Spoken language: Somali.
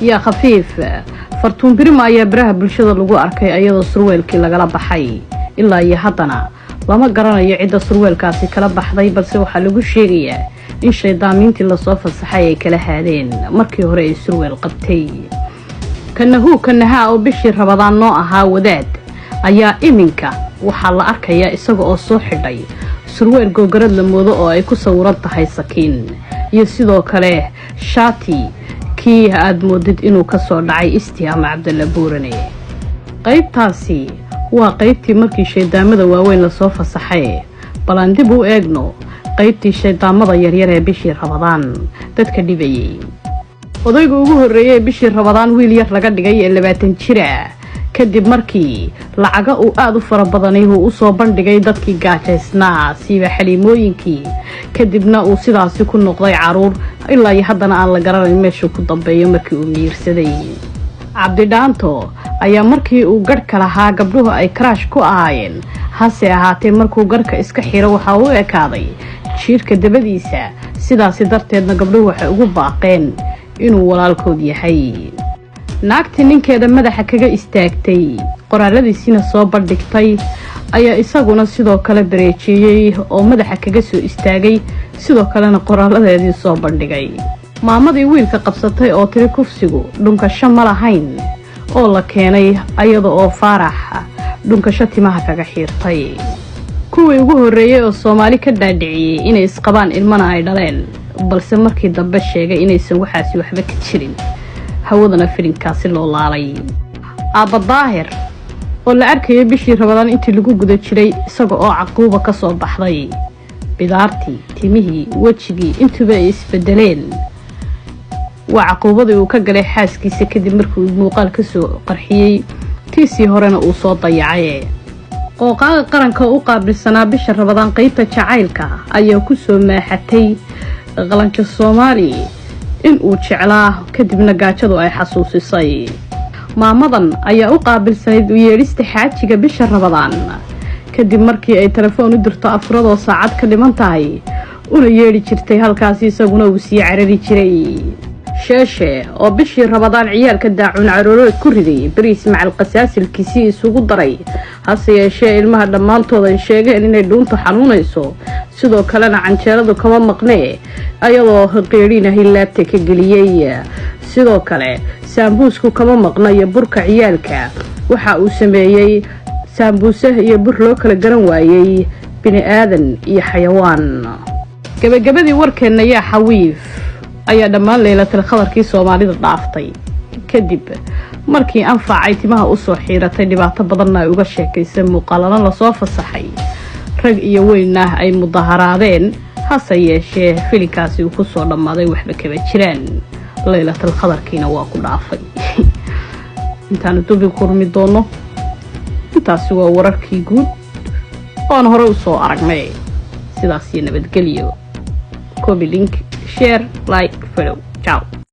يا خفيف فرتون بريما يا براه بالشدة لغو أركي أيضا سرويلكي لغلا بحي إلا يهدنا لما قرانا يعيد سرويلكاسي كلا بحضي بلسي وحا لغو شيغيا إن شيطامينتي لصوفة الصحايا كلا هادين مركي هوري سرويل قبتي كنها أو بشي رمضان نوعها وداد أيا إمينكا waxaa la arkayaa isaga oo soo xidhay surweel googarad la moodo oo ay ku sawiran tahay sakiin iyo sidoo kale shaati kii aad moodid inuu ka soo dhacay Istiyaam Cabdalla Buurane qaybtaasi waa qaybtii markii shaydaamada waaweyn la soo fasaxay balan dib u eegno qaybtii shaydaamada yaryar ee bishii Ramadaan dadka dhibayay odayga ugu horeeyay bishii Ramadaan wiil yar laga dhigay ee 20 jir ah kadib markii lacaga uu aad u fara badanay uu soo bandhigay dadkii gaajaysnaa siiba xaliimooyinkii kadibna uu sidaasi ku noqday caruur ilaa haddana aan la garanayn meesha ku dambeeyo markii uu miirsaday Cabdi Dhaanto ayaa markii uu garhka lahaa gabdhuhu ay crash ku ahaayeen hase ahaatee markuu garhka iska xiro waxa uu ekaaday jiirka dabadiisa sidaasi darteedna gabdhuhu waxay ugu baaqeen inuu walaalkood yahay naagti ninkeeda madaxa kaga istaagtay qoraaladiisina soo bandhigtay ayaa isaguna sidoo kale bareejiyay oo madaxa kaga soo istaagay sidoo kalena qoraaladeedii soo bandhigay maamadii wiilka qabsatay oo tiri kufsigu dhunkasho ma lahayn oo la keenay ayada oo faarax dhunkasho timaha kaga xiirtay kuwii ugu horeeyay oo Soomaali ka dhaadhiciyay inay isqabaan ilmana ay dhaleen balse markii dambe sheegay inaysan waxaasi waxba ka jirin hawadana filinkaasi loo laalay Aaba Daahir oo la arkay bishii Ramadaan intii lagu guda jiray isaga oo caquuba ka soo baxday bidaartii timihii wajigii intuba ay isbedeleen waa caquubadii uu ka galay xaaskiisa kadib markii uu muuqaal ka soo qarxiyay tiisii horena uu soo dayacay qooqaaga qaranka u qaabilsanaa bisha Ramadaan qaybta jacaylka ayaa ku soo maaxatay qalanka Soomaali in uu jeclaa kadibna gaajadu ay xasuusisay maamadan ayaa u qaabilsanayd u yeerista xaajiga bisha Ramadaan kadib markii ay telefoon u dirto afradoo saacad ka dhiman tahay una yeeri jirtay halkaasi isaguna uu sii carari jiray sheeshe oo bishii Ramadaan ciyaalka daacun caruurood ku riday bariis macal qasaasilkiisii isugu daray hase yeeshee ilmaha dhammaantood ay sheegeen inay dhuunta xanuunayso sidoo kalena canjeeradu kama maqnee ayadoo qeerina hilaabta ka galiyay sidoo kale saambuusku kama maqnayo burka ciyaalka waxa uu sameeyay saambuusa iyo bur loo kala garan waayay bini aadan iyo xayawaan gabagabadii warkeena yaa xawiif ayaa dhammaan leelatul khadarkii Soomaalida dhaaftay kadib markii anfacay timaha u soo xiiratay dhibaato badan ay uga sheekaysay muuqaalana la soo fasaxay rag iyo weynna ay mudaharaadeen hase yeeshee filinkaasi uu ku soo dhamaaday waxba kaba jiraan leelatul khadarkiina waa ku dhaafay intaan dubi kurmi doono intaasi waa wararkii guud oo hore u soo aragnay sidaas iyo nabadgelyo copy link share like follow ciao